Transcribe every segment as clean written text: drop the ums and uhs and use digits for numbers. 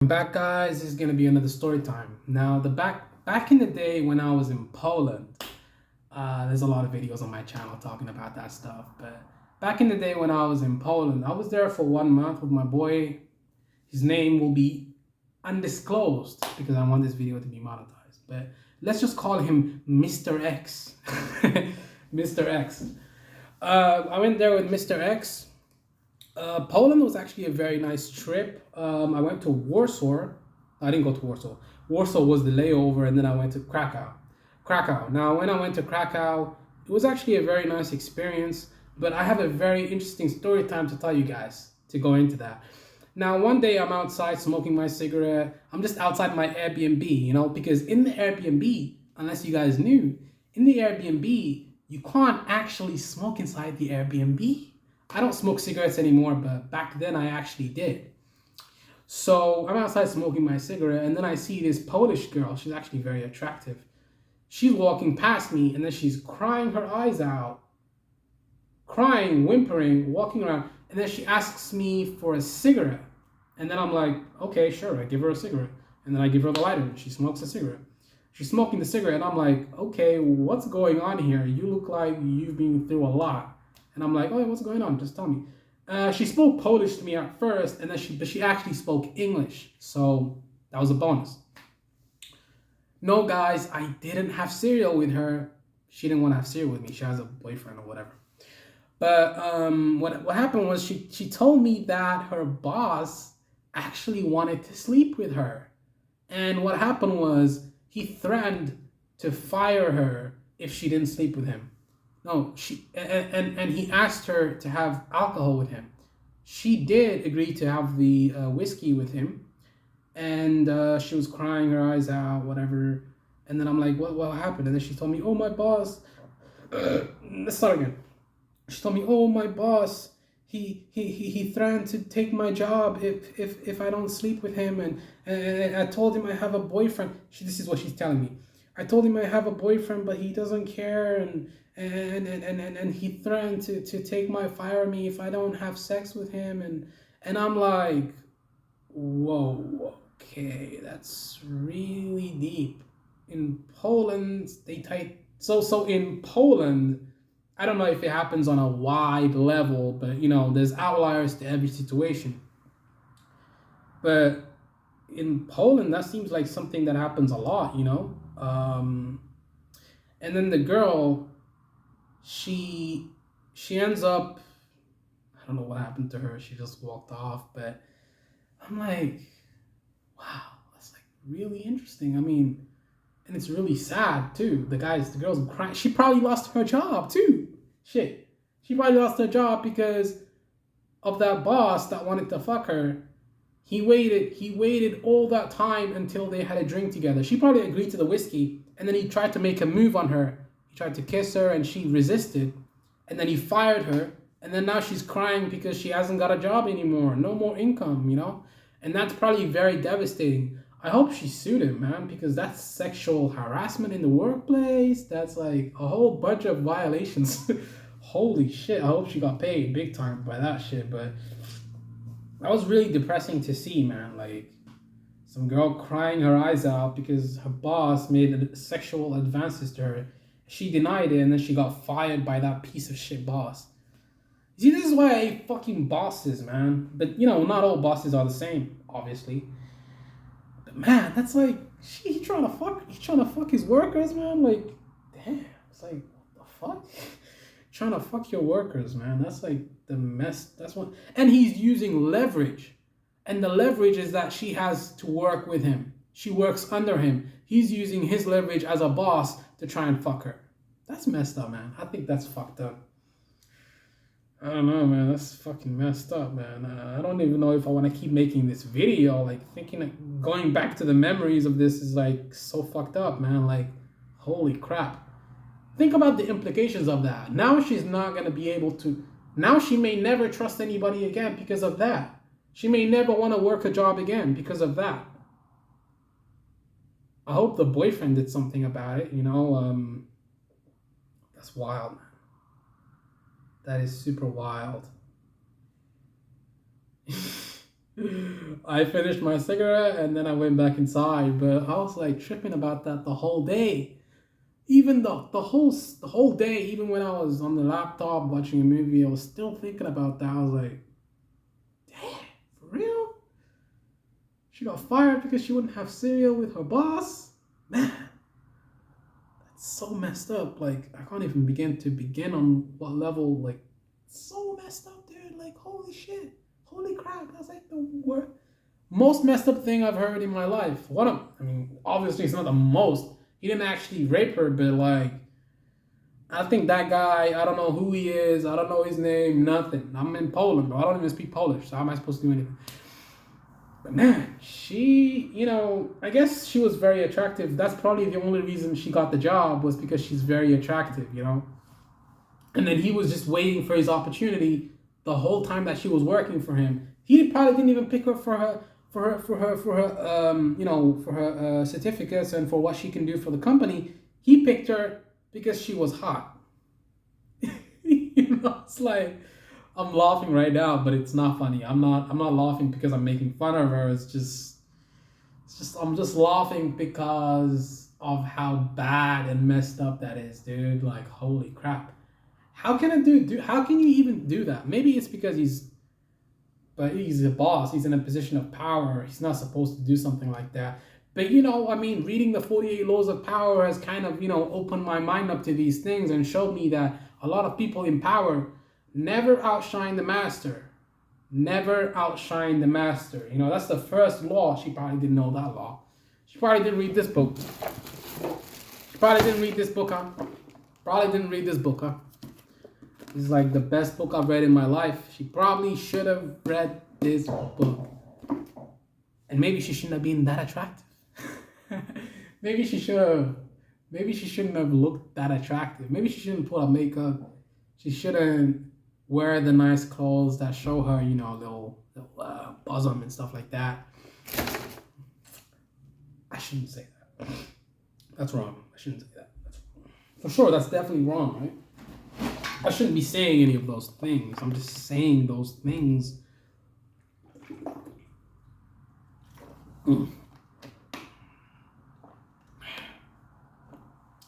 Back, guys. This is gonna be another story time. Now, the back in the day when I was in Poland, there's a lot of videos on my channel talking about that stuff. But back in the day when I was in Poland, I was there for 1 month with my boy. His name will be undisclosed because I want this video to be monetized. But let's just call him Mr. X. Mr. X. I went there with Mr. X. Poland was actually a very nice trip. I went to Warsaw. I didn't go to Warsaw. Warsaw was the layover, and then I went to Krakow. Krakow. Now, when I went to Krakow, it was actually a very nice experience, but I have a very interesting story time to tell you guys to go into that. Now, one day I'm outside smoking my cigarette. I'm just outside my Airbnb, because in the Airbnb, unless you guys knew, in the Airbnb, you can't actually smoke inside the Airbnb. I don't smoke cigarettes anymore, but back then I actually did. So I'm outside smoking my cigarette, and then I see this Polish girl. She's actually very attractive. She's walking past me, and then she's crying her eyes out, crying, whimpering, walking around, and then she asks me for a cigarette. And then I'm like, okay, sure, I give her a cigarette. And then I give her the lighter, and she smokes a cigarette. She's smoking the cigarette, and I'm like, okay, what's going on here? You look like you've been through a lot. And I'm like, oh, what's going on? Just tell me. She spoke Polish to me at first, and then she actually spoke English. So that was a bonus. No, guys, I didn't have cereal with her. She didn't want to have cereal with me. She has a boyfriend or whatever. But what happened was she told me that her boss actually wanted to sleep with her. And what happened was he threatened to fire her if she didn't sleep with him. No, and he asked her to have alcohol with him. She did agree to have the whiskey with him, and she was crying her eyes out, whatever. And then I'm like, what happened? And then she told me, oh, my boss. Let's start again. She told me, oh, my boss. He threatened to take my job if I don't sleep with him, and I told him I have a boyfriend. This is what she's telling me. I told him I have a boyfriend, but he doesn't care, and he threatened to fire me if I don't have sex with him, and I'm like, whoa, okay, that's really deep. In Poland, so in Poland, I don't know if it happens on a wide level, but there's outliers to every situation. But in Poland, that seems like something that happens a lot. And then the girl, she ends up, I don't know what happened to her. She just walked off. But I'm like, wow, that's like really interesting. I mean, and it's really sad too. The girl's crying. She probably lost her job too. Shit, she probably lost her job because of that boss that wanted to fuck her. He waited all that time until they had a drink together. She probably agreed to the whiskey, and then he tried to make a move on her. He tried to kiss her, and she resisted. And then he fired her, and then now she's crying because she hasn't got a job anymore. No more income. And that's probably very devastating. I hope she sued him, man, because that's sexual harassment in the workplace. That's like a whole bunch of violations. Holy shit, I hope she got paid big time by that shit, but that was really depressing to see, man. Like, some girl crying her eyes out because her boss made sexual advances to her. She denied it, and then she got fired by that piece of shit boss. See, this is why I hate fucking bosses, man. But, not all bosses are the same, obviously. But, man, that's like, he's trying to fuck his workers, man. Like, damn. It's like, what the fuck? Trying to fuck your workers, man. That's like the mess. That's what. And he's using leverage. And the leverage is that she has to work with him. She works under him. He's using his leverage as a boss to try and fuck her. That's messed up, man. I think that's fucked up. I don't know, man. That's fucking messed up, man. I don't even know if I want to keep making this video. Like, going back to the memories of this is like so fucked up, man. Like, holy crap. Think about the implications of that. Now she's not going to be able to. Now she may never trust anybody again because of that. She may never want to work a job again because of that. I hope the boyfriend did something about it, That's wild, man. That is super wild. I finished my cigarette and then I went back inside. But I was like tripping about that the whole day. Even the whole day, even when I was on the laptop watching a movie, I was still thinking about that. I was like, damn, for real? She got fired because she wouldn't have cereal with her boss? Man, that's so messed up. Like, I can't even begin on what level, like, so messed up, dude. Like, holy shit. Holy crap. That's like the most messed up thing I've heard in my life. I mean, obviously it's not the most. He didn't actually rape her, but like, I think that guy, I don't know who he is, I don't know his name, nothing. I'm in Poland, but I don't even speak Polish, so how am I supposed to do anything? But man, I guess she was very attractive. That's probably the only reason she got the job, was because she's very attractive. And then he was just waiting for his opportunity the whole time that she was working for him. He probably didn't even pick her for her certificates and for what she can do for the company. He picked her because she was hot. It's like, I'm laughing right now, but it's not funny. I'm not laughing because I'm making fun of her. I'm just laughing because of how bad and messed up that is, dude. Like, holy crap. How can how can you even do that? Maybe it's because he's a boss. He's in a position of power. He's not supposed to do something like that. But, reading the 48 Laws of Power has kind of, opened my mind up to these things and showed me that a lot of people in power never outshine the master. Never outshine the master. That's the first law. She probably didn't know that law. She probably didn't read this book. She probably didn't read this book, huh? Probably didn't read this book, huh? This is like the best book I've read in my life. She probably should have read this book. And maybe she shouldn't have been that attractive. Maybe she shouldn't have looked that attractive. Maybe she shouldn't put on makeup. She shouldn't wear the nice clothes that show her, little bosom and stuff like that. I shouldn't say that. That's wrong. I shouldn't say that. For sure, that's definitely wrong, right? I shouldn't be saying any of those things. I'm just saying those things.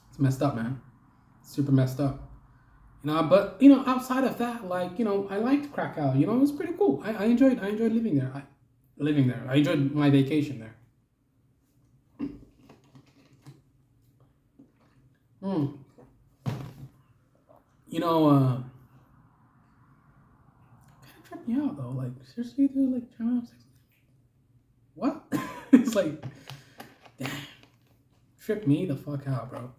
It's messed up, man. Super messed up. But outside of that, like, I liked Krakow. It was pretty cool. I enjoyed living there. I enjoyed my vacation there. Kind of tripped me out though. Like, seriously, dude, like, trying to have sex. What? It's like, damn, tripped me the fuck out, bro.